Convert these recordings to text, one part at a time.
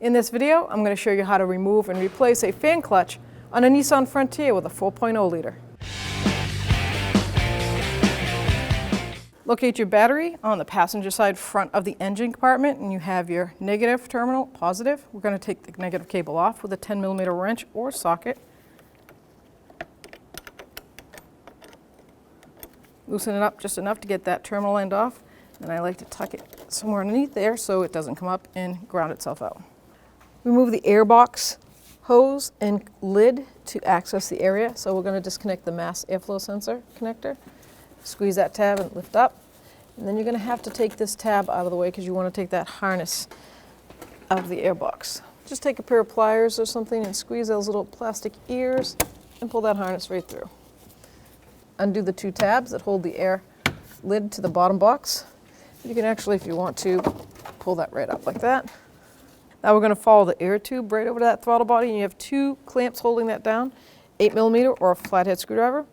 In this video, I'm going to show you how to remove and replace a fan clutch on a Nissan Frontier with a 4.0 liter. Locate your battery on the passenger side front of the engine compartment, and you have your negative terminal, positive. We're going to take the negative cable off with a 10mm wrench or socket. Loosen it up just enough to get that terminal end off, and I like to tuck it somewhere underneath there so it doesn't come up and ground itself out. Remove the airbox hose and lid to access the area. So we're going to disconnect the mass airflow sensor connector. Squeeze that tab and lift up. And then you're going to have to take this tab out of the way because you want to take that harness out of the airbox. Just take a pair of pliers or something and squeeze those little plastic ears and pull that harness right through. Undo the two tabs that hold the air lid to the bottom box. You can actually, if you want to, pull that right up like that. Now we're going to follow the air tube right over to that throttle body, and you have two clamps holding that down, 8mm or a flathead screwdriver.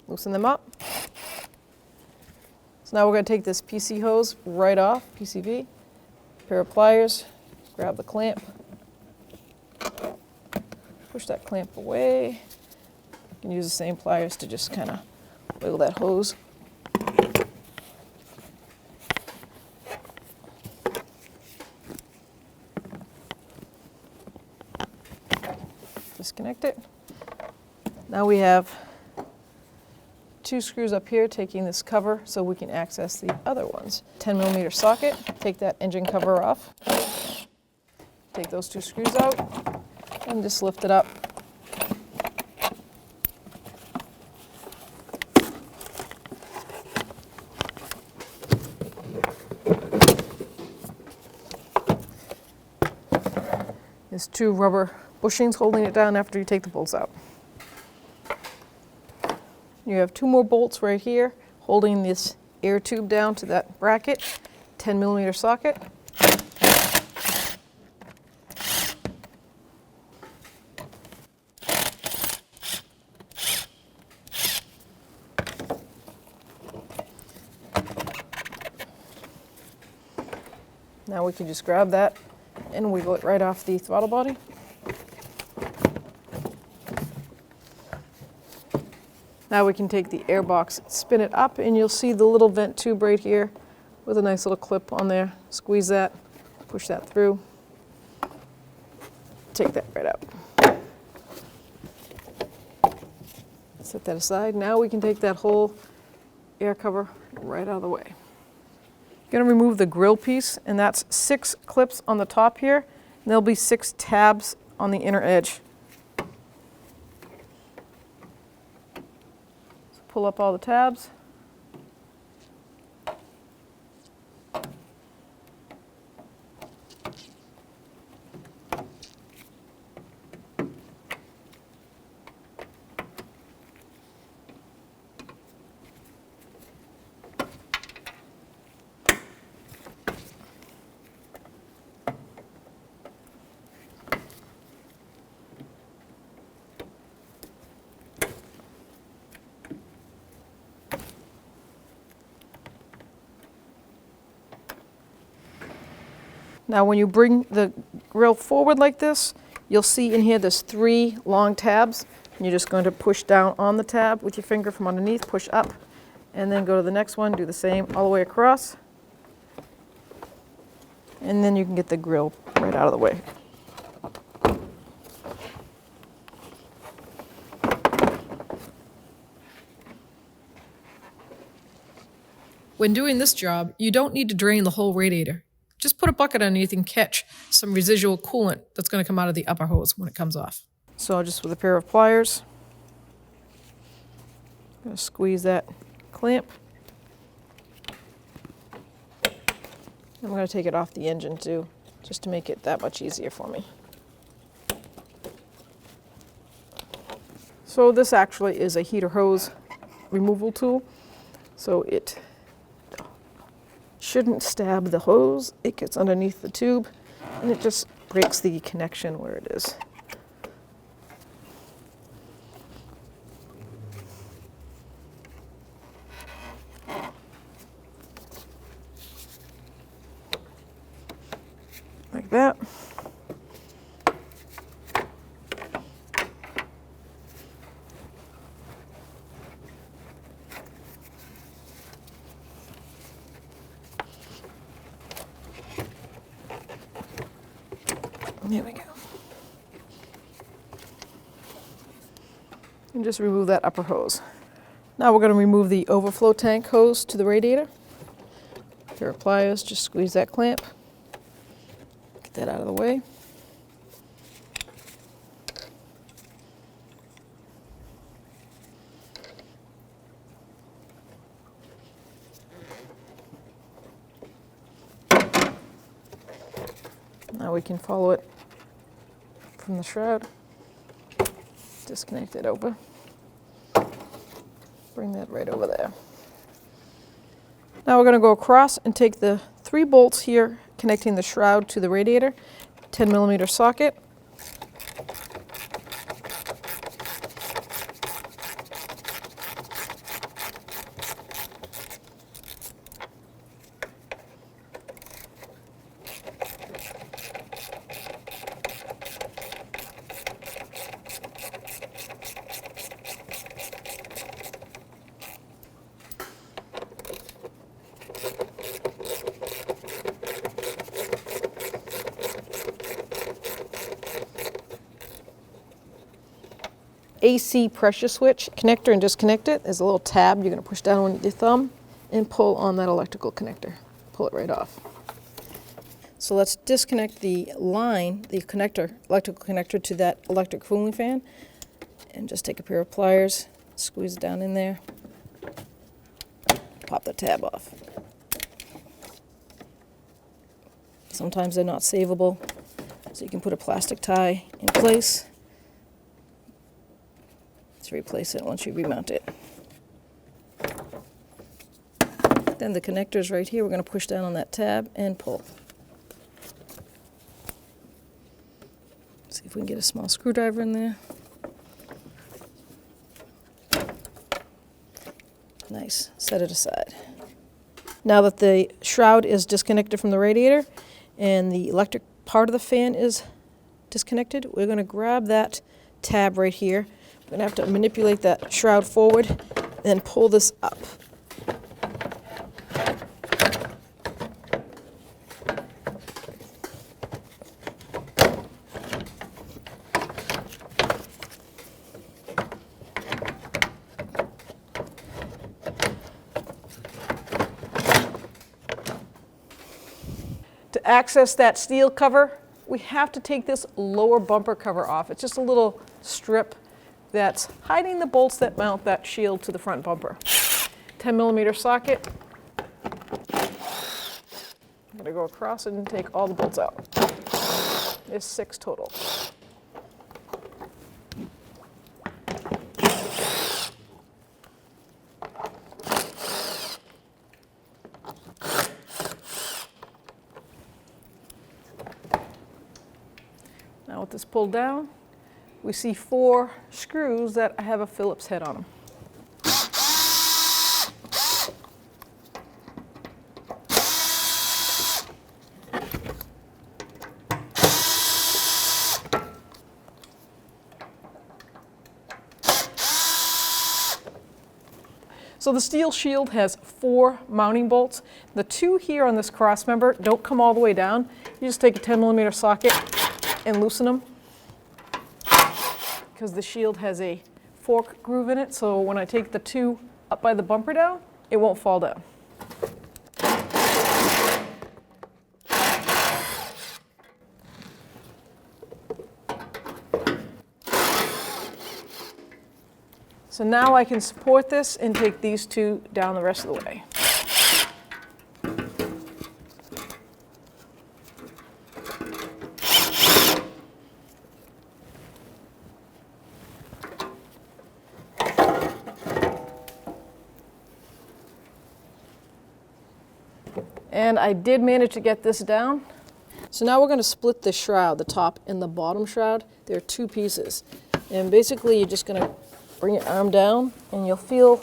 Loosen them up. So now we're going to take this PC hose right off, PCV, pair of pliers, grab the clamp, push that clamp away. You can use the same pliers to just kind of wiggle that hose. Disconnect it. Now we have two screws up here taking this cover so we can access the other ones. 10mm socket, take that engine cover off. Take those two screws out and just lift it up. There's two rubber bushings holding it down after you take the bolts out. You have two more bolts right here holding this air tube down to that bracket, 10mm socket. Now we can just grab that and wiggle it right off the throttle body. Now we can take the airbox, spin it up, and you'll see the little vent tube right here with a nice little clip on there. Squeeze that, push that through, take that right out. Set that aside. Now we can take that whole air cover right out of the way. Going to remove the grill piece, and that's 6 clips on the top here, and there'll be 6 tabs on the inner edge. So pull up all the tabs. Now when you bring the grill forward like this, you'll see in here there's 3 long tabs. And you're just going to push down on the tab with your finger from underneath, push up, and then go to the next one, do the same all the way across. And then you can get the grill right out of the way. When doing this job, you don't need to drain the whole radiator. Just put a bucket underneath and catch some residual coolant that's going to come out of the upper hose when it comes off. So just with a pair of pliers, I'm going to squeeze that clamp. I'm going to take it off the engine too, just to make it that much easier for me. So this actually is a heater hose removal tool, so it shouldn't stab the hose. It gets underneath the tube and it just breaks the connection where it is. Like that. There we go. And just remove that upper hose. Now we're going to remove the overflow tank hose to the radiator. Pair of pliers, just squeeze that clamp. Get that out of the way. Now we can follow it from the shroud. Disconnect it over. Bring that right over there. Now we're going to go across and take the 3 bolts here connecting the shroud to the radiator, 10mm socket. AC pressure switch connector and disconnect it. There's a little tab you're going to push down with your thumb and pull on that electrical connector. Pull it right off. So let's disconnect the line, the connector, electrical connector to that electric cooling fan, and just take a pair of pliers, squeeze it down in there, pop the tab off. Sometimes they're not savable, so you can put a plastic tie in place to replace it once you remount it. Then the connector's right here. We're going to push down on that tab and pull. See if we can get a small screwdriver in there. Nice. Set it aside. Now that the shroud is disconnected from the radiator and the electric part of the fan is disconnected, we're going to grab that tab right here. We're going to have to manipulate that shroud forward and pull this up. To access that steel cover, we have to take this lower bumper cover off. It's just a little strip that's hiding the bolts that mount that shield to the front bumper. 10mm socket. I'm going to go across and take all the bolts out. There's 6 total. Now with this pulled down, we see 4 screws that have a Phillips head on them. So the steel shield has 4 mounting bolts. The 2 here on this cross member don't come all the way down. You just take a 10mm socket and loosen them, because the shield has a fork groove in it, so when I take the 2 up by the bumper down, it won't fall down. So now I can support this and take these 2 down the rest of the way. And I did manage to get this down. So now we're going to split the shroud, the top and the bottom shroud. There are 2 pieces. And basically you're just going to bring your arm down and you'll feel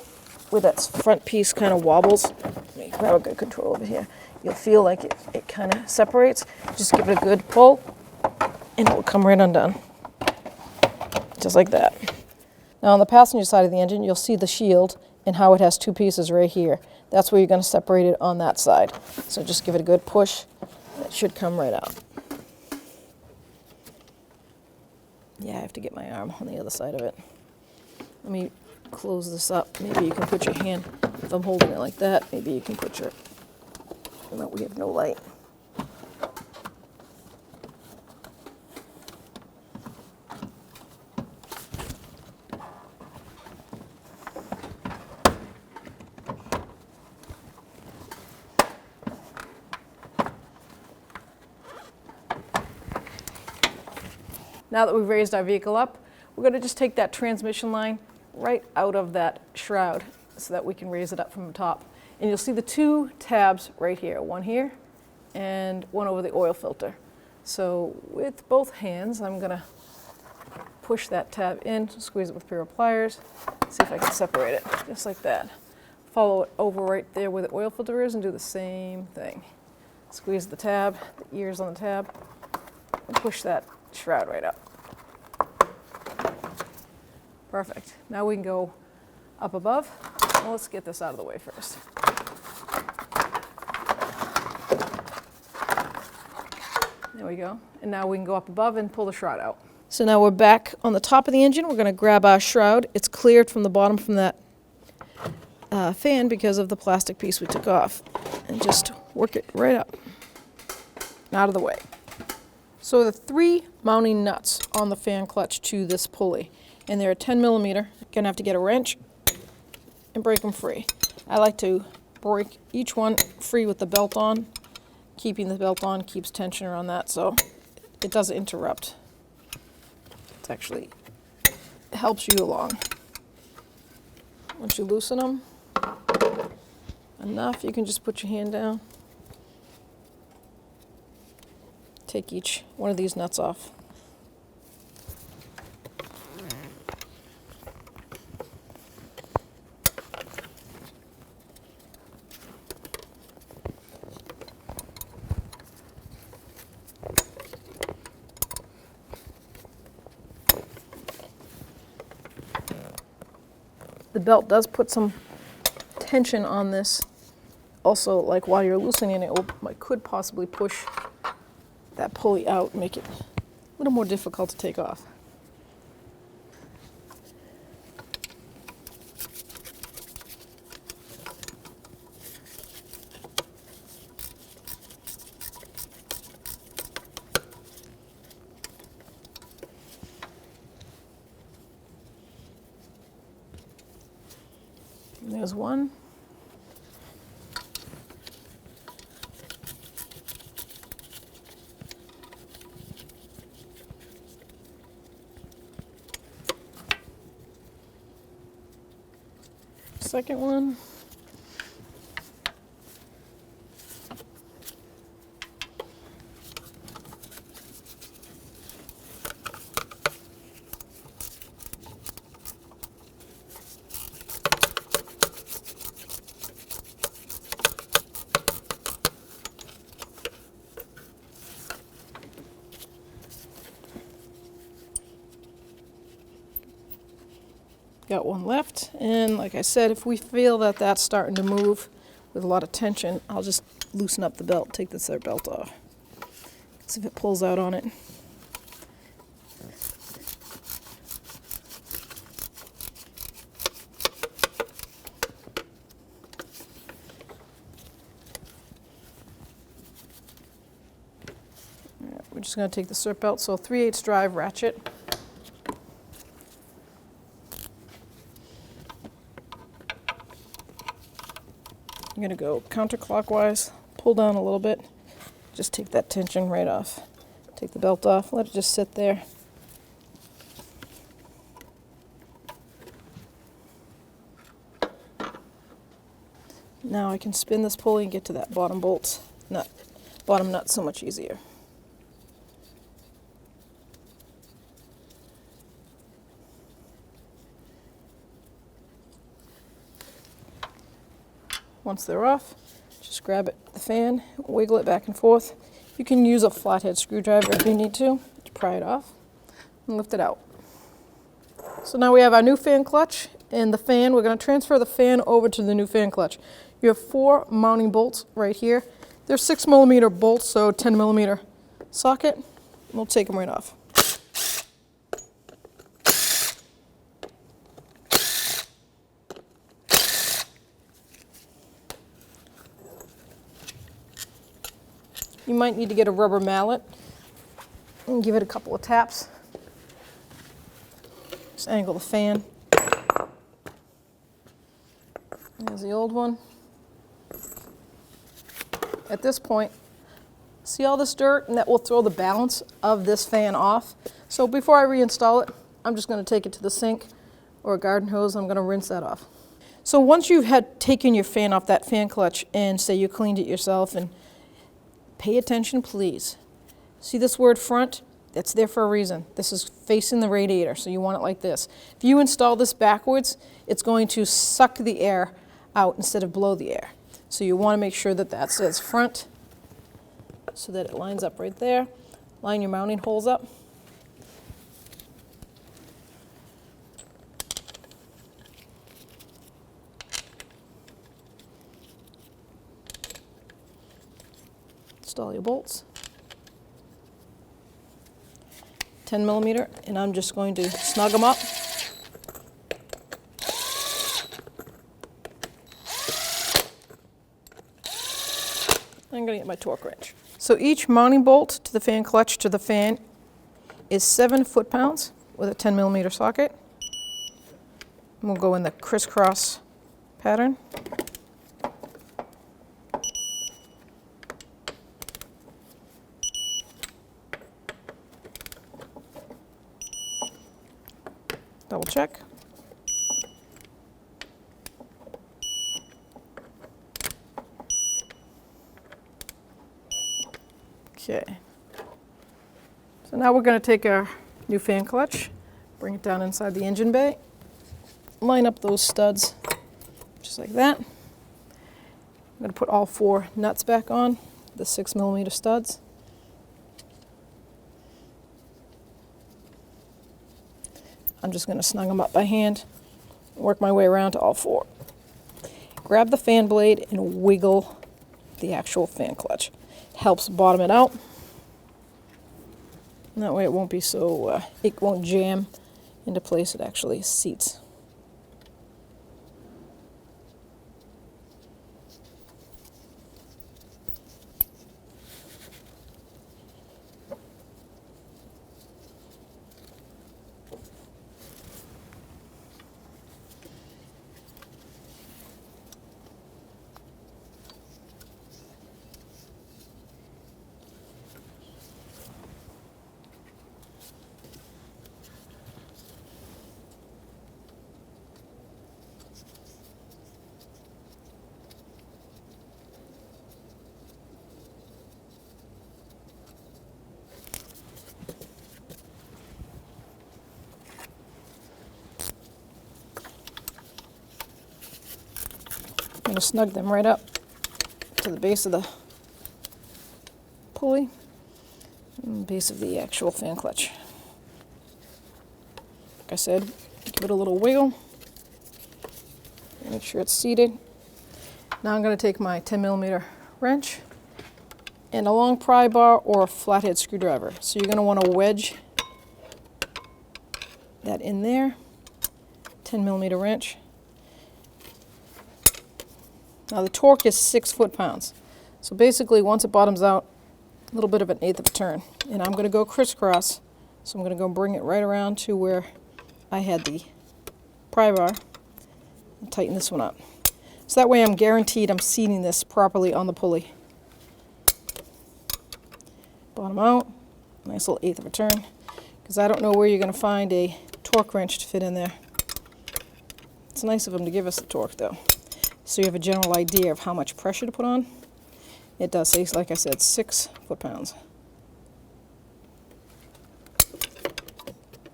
where that front piece kind of wobbles. Let me grab a good control over here. You'll feel like it kind of separates. Just give it a good pull and it will come right undone. Just like that. Now on the passenger side of the engine, you'll see the shield and how it has 2 pieces right here. That's where you're going to separate it on that side. So just give it a good push. It should come right out. Yeah, I have to get my arm on the other side of it. Let me close this up. Maybe you can put your hand, if I'm holding it like that, maybe you can put your, no, we have no light. Now that we've raised our vehicle up, we're going to just take that transmission line right out of that shroud so that we can raise it up from the top. And you'll see the two tabs right here, one here and one over the oil filter. So with both hands, I'm going to push that tab in, squeeze it with a pair of pliers, see if I can separate it, just like that. Follow it over right there where the oil filter is and do the same thing. Squeeze the tab, the ears on the tab, and push that shroud right up. Perfect. Now we can go up above. Well, let's get this out of the way first. There we go. And now we can go up above and pull the shroud out. So now we're back on the top of the engine. We're going to grab our shroud. It's cleared from the bottom from that fan because of the plastic piece we took off. And just work it right up and out of the way. So the 3 mounting nuts on the fan clutch to this pulley, and they're 10 millimeter. You're gonna have to get a wrench and break them free. I like to break each one free with the belt on. Keeping the belt on keeps tension around that so it doesn't interrupt. It actually helps you along. Once you loosen them enough, you can just put your hand down. Take each one of these nuts off. The belt does put some tension on this. Also, like while you're loosening it, could possibly push that pulley out and make it a little more difficult to take off. And there's one. Second one. Got one left, and like I said, if we feel that that's starting to move with a lot of tension, I'll just loosen up the belt, take this other belt off. Because if it pulls out on it, we're just going to take the cert belt, so 3/8 drive ratchet. I'm going to go counterclockwise, pull down a little bit, just take that tension right off. Take the belt off, let it just sit there. Now I can spin this pulley and get to that bottom bottom nut so much easier. Once they're off, just grab the fan, wiggle it back and forth. You can use a flathead screwdriver if you need to pry it off and lift it out. So now we have our new fan clutch and the fan. We're going to transfer the fan over to the new fan clutch. You have 4 mounting bolts right here. They're 6 millimeter bolts, so 10 millimeter socket. We'll take them right off. You might need to get a rubber mallet and give it a couple of taps. Just angle the fan. There's the old one. At this point, see all this dirt, and that will throw the balance of this fan off. So before I reinstall it, I'm just going to take it to the sink or a garden hose. I'm going to rinse that off. So once you've had taken your fan off that fan clutch and say you cleaned it yourself, and pay attention please. See this word front? That's there for a reason. This is facing the radiator, so you want it like this. If you install this backwards, it's going to suck the air out instead of blow the air. So you want to make sure that that says front so that it lines up right there. Line your mounting holes up. Install your bolts. 10 millimeter, and I'm just going to snug them up. I'm going to get my torque wrench. So each mounting bolt to the fan clutch to the fan is 7 foot-pounds with a 10 millimeter socket. And we'll go in the crisscross pattern. Double check. Okay. So now we're going to take our new fan clutch, bring it down inside the engine bay, line up those studs just like that. I'm going to put all 4 nuts back on, the 6 millimeter studs. I'm just going to snug them up by hand, work my way around to all 4. Grab the fan blade and wiggle the actual fan clutch. It helps bottom it out. And that way it won't be so, it won't jam into place, it actually seats. I'm going to snug them right up to the base of the pulley and the base of the actual fan clutch. Like I said, give it a little wiggle, make sure it's seated. Now I'm going to take my 10 millimeter wrench and a long pry bar or a flathead screwdriver. So you're going to want to wedge that in there, 10 millimeter wrench. Now the torque is 6 foot-pounds. So basically once it bottoms out, a little bit of an eighth of a turn. And I'm going to go crisscross. So I'm going to go bring it right around to where I had the pry bar and tighten this one up. So that way I'm guaranteed I'm seating this properly on the pulley. Bottom out, nice little eighth of a turn. Because I don't know where you're going to find a torque wrench to fit in there. It's nice of them to give us the torque though, so you have a general idea of how much pressure to put on. It does say, like I said, 6 foot-pounds.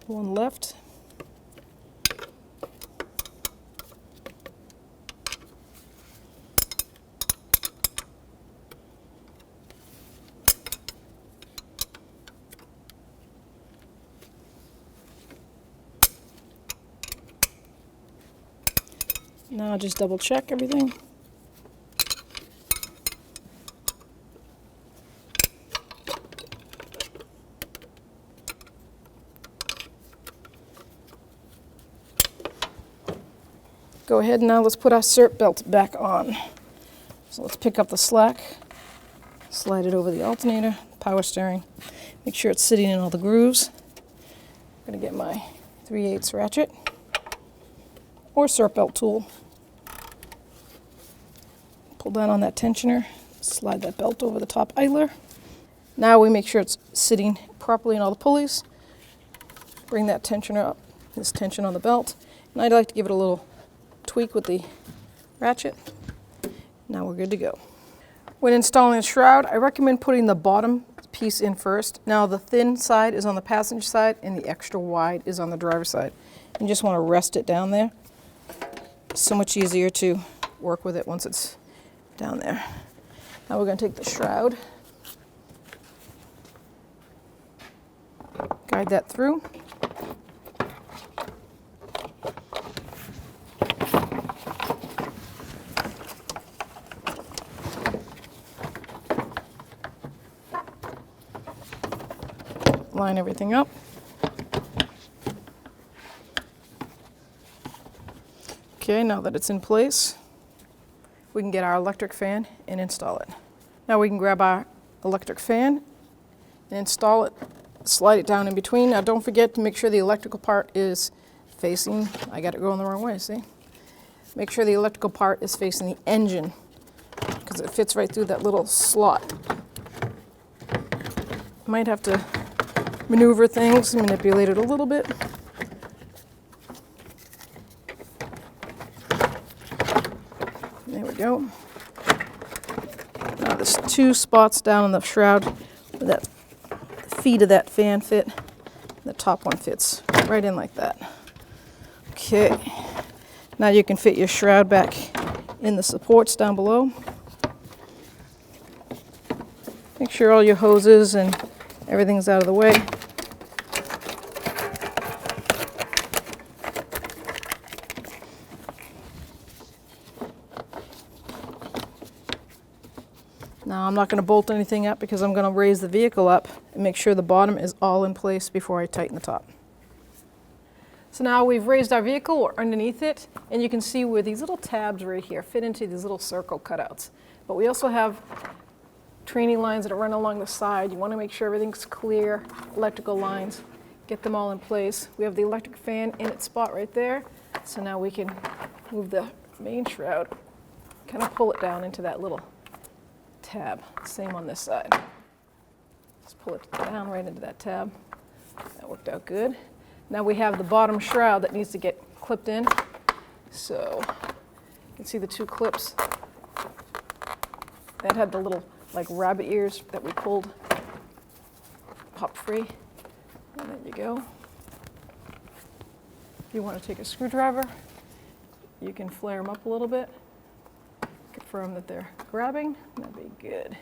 One left. Now I'll just double check everything. Go ahead and now let's put our cert belt back on. So let's pick up the slack slide it over the alternator, power steering. Make sure it's sitting in all the grooves. I'm going to get my 3/8 ratchet or circ belt tool. Pull down on that tensioner, slide that belt over the top idler. Now we make sure it's sitting properly in all the pulleys. Bring that tensioner up, this tension on the belt. And I'd like to give it a little tweak with the ratchet. Now we're good to go. When installing a shroud, I recommend putting the bottom piece in first. Now the thin side is on the passenger side and the extra wide is on the driver's side. You just want to rest it down there. It's so much easier to work with it once it's down there. Now we're going to take the shroud, guide that through. Line everything up. Okay, now that it's in place, we can get our electric fan and install it. Now we can grab our electric fan and install it, slide it down in between. Now don't forget to make sure the electrical part is facing, I got it going the wrong way, see? Make sure the electrical part is facing the engine because it fits right through that little slot. Might have to maneuver things, manipulate it a little bit. There we go. Now there's 2 spots down on the shroud where the feet of that fan fit. The top one fits right in like that. Okay. Now you can fit your shroud back in the supports down below. Make sure all your hoses and everything's out of the way. Now I'm not going to bolt anything up because I'm going to raise the vehicle up and make sure the bottom is all in place before I tighten the top. So now we've raised our vehicle, we're underneath it, and you can see where these little tabs right here fit into these little circle cutouts. But we also have training lines that are run along the side. You want to make sure everything's clear, electrical lines, get them all in place. We have the electric fan in its spot right there. So now we can move the main shroud, kind of pull it down into that little tab. Same on this side. Just pull it down right into that tab. That worked out good. Now we have the bottom shroud that needs to get clipped in. So you can see the 2 clips. That had the little like rabbit ears that we pulled, pop free. And there you go. If you want to take a screwdriver, you can flare them up a little bit, confirm that they're grabbing. That'd be good.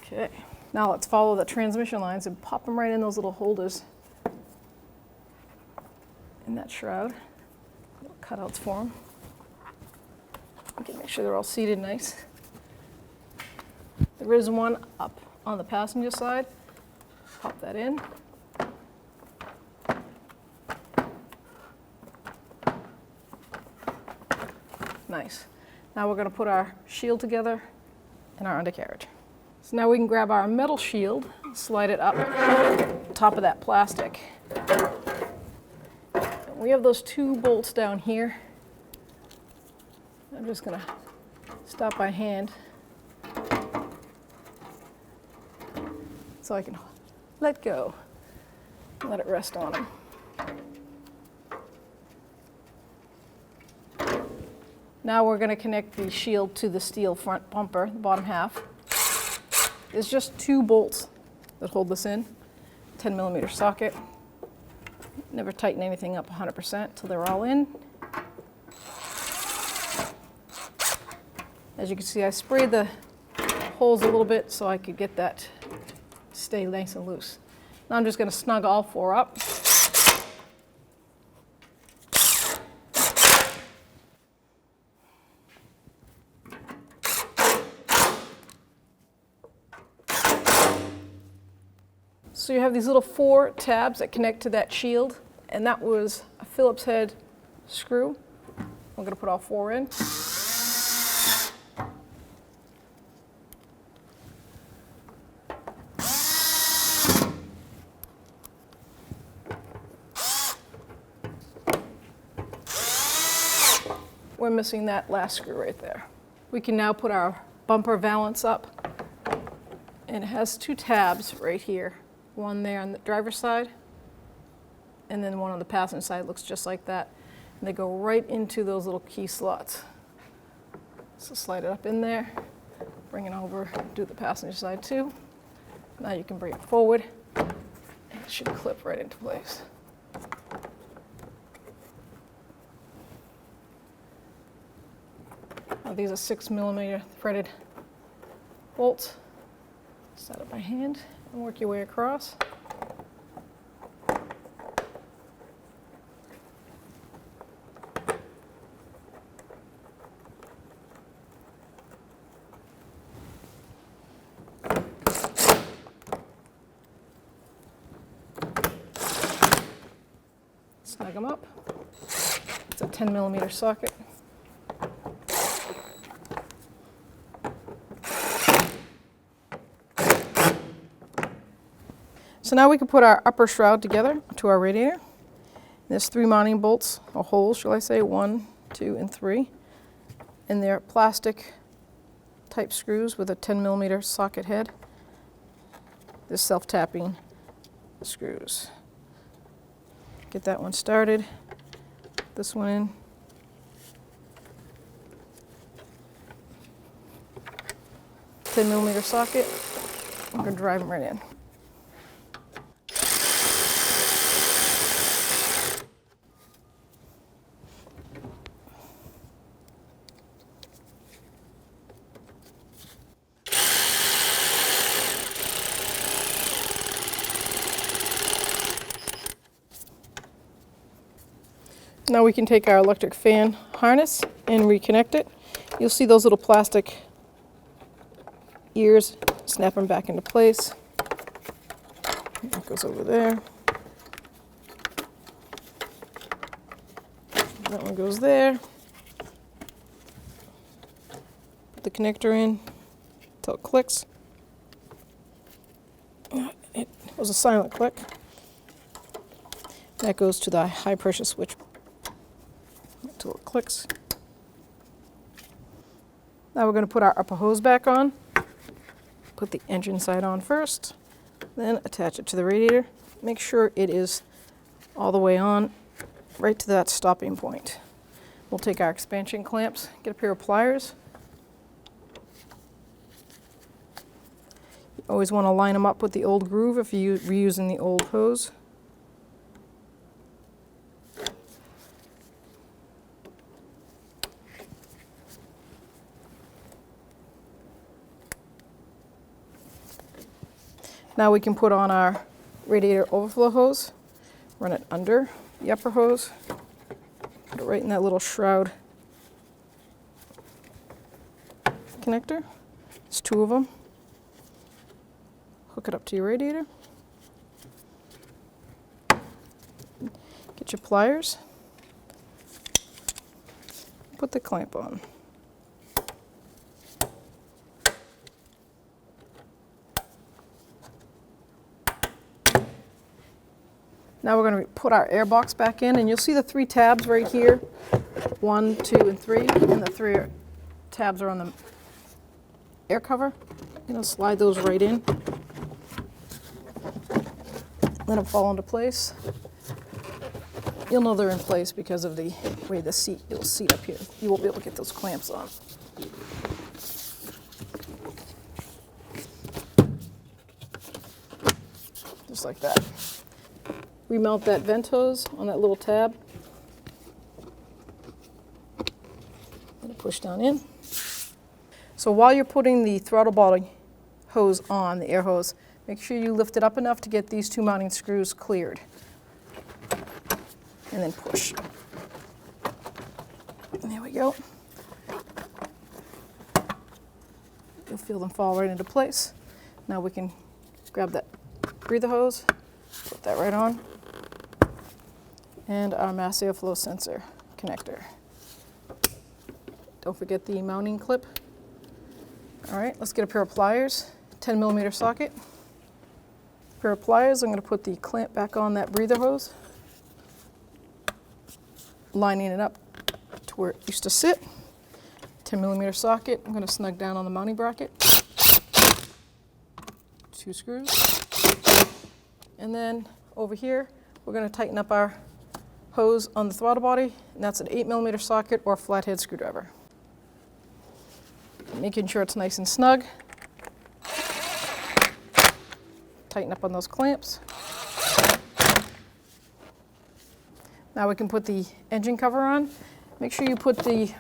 Okay, now let's follow the transmission lines and pop them right in those little holders in that shroud. Little cutouts for them. You can make sure they're all seated nice. There is one up on the passenger side. Pop that in. Nice. Now we're going to put our shield together and our undercarriage. So now we can grab our metal shield, slide it up top of that plastic. And we have those 2 bolts down here. I'm just going to stop by hand so I can let go, let it rest on them. Now we're going to connect the shield to the steel front bumper, the bottom half. There's just 2 bolts that hold this in, 10mm socket. Never tighten anything up 100% till they're all in. As you can see, I sprayed the holes a little bit so I could get that stay nice and loose. Now I'm just going to snug all 4 up. So you have these little 4 tabs that connect to that shield, and that was a Phillips head screw. I'm going to put all 4 in. We're missing that last screw right there. We can now put our bumper valance up, and it has 2 tabs right here. One there on the driver's side, and then one on the passenger side. Looks just like that. And they go right into those little key slots. So slide it up in there, bring it over, do the passenger side too. Now you can bring it forward, and it should clip right into place. Now these are 6mm threaded bolts. Set up by hand and work your way across. Snug them up. It's a 10mm socket. So now we can put our upper shroud together to our radiator. There's 3 mounting bolts, or holes, shall I say, 1, 2, and 3. And they're plastic type screws with a 10mm socket head. They're self-tapping screws. Get that one started. This one in. $10mm socket. I'm going to drive them right in. Now we can take our electric fan harness and reconnect it. You'll see those little plastic ears, snap them back into place. That goes over there. That one goes there. Put the connector in until it clicks. It was a silent click. That goes to the high pressure switch until it clicks. Now we're going to put our upper hose back on. Put the engine side on first, then attach it to the radiator. Make sure it is all the way on, right to that stopping point. We'll take our expansion clamps, get a pair of pliers. You always want to line them up with the old groove if you're reusing the old hose. Now we can put on our radiator overflow hose, run it under the upper hose, put it right in that little shroud connector. There's 2 of them. Hook it up to your radiator. Get your pliers. Put the clamp on. Now we're going to put our air box back in, and you'll see the 3 tabs right here, 1, 2, and 3, and the 3 tabs are on the air cover. I'm going to slide those right in. Let them fall into place. You'll know they're in place because of the way the seat, it'll seat up here. You won't be able to get those clamps on. Just like that. Remount that vent hose on that little tab. And push down in. So while you're putting the throttle body hose on, the air hose, make sure you lift it up enough to get these 2 mounting screws cleared. And then push. And there we go. You'll feel them fall right into place. Now we can grab that breather hose, put that right on, and our mass airflow sensor connector. Don't forget the mounting clip. All right, let's get a pair of pliers, 10mm socket. Pair of pliers, I'm going to put the clamp back on that breather hose, lining it up to where it used to sit. 10mm socket, I'm going to snug down on the mounting bracket. 2 screws. And then over here, we're going to tighten up our hose on the throttle body, and that's an 8mm socket or flathead screwdriver. Making sure it's nice and snug. Tighten up on those clamps. Now we can put the engine cover on. Make sure you put the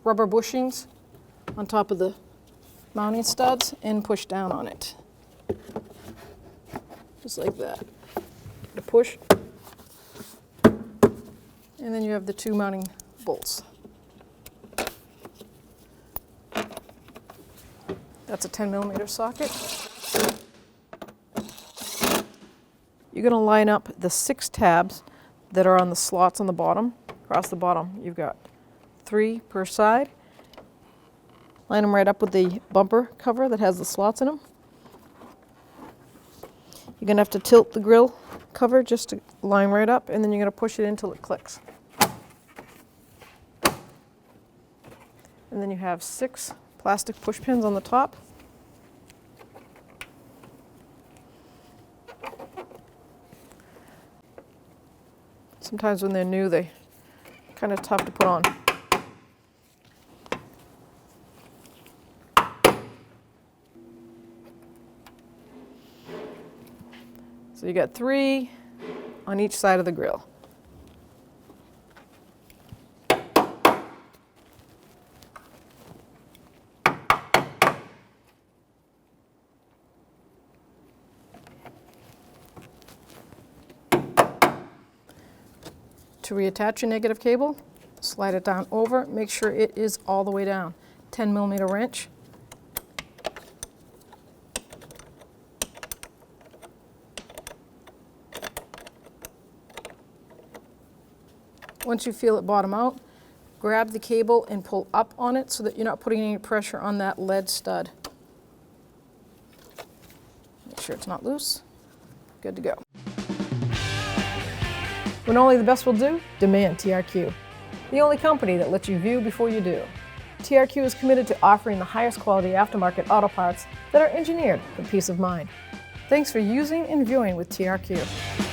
rubber bushings on top of the mounting studs and push down on it. Just like that. To push. And then you have the 2 mounting bolts. That's a 10mm socket. You're going to line up the 6 tabs that are on the slots on the bottom. Across the bottom, you've got 3 per side. Line them right up with the bumper cover that has the slots in them. You're going to have to tilt the grill cover just to line right up, and then you're going to push it in until it clicks. And then you have 6 plastic push pins on the top. Sometimes when they're new, they're kind of tough to put on. So you got 3 on each side of the grill. To reattach your negative cable, slide it down over, make sure it is all the way down. 10mm wrench. Once you feel it bottom out, grab the cable and pull up on it so that you're not putting any pressure on that lead stud. Make sure it's not loose. Good to go. When only the best will do, demand TRQ. The only company that lets you view before you do. TRQ is committed to offering the highest quality aftermarket auto parts that are engineered for peace of mind. Thanks for using and viewing with TRQ.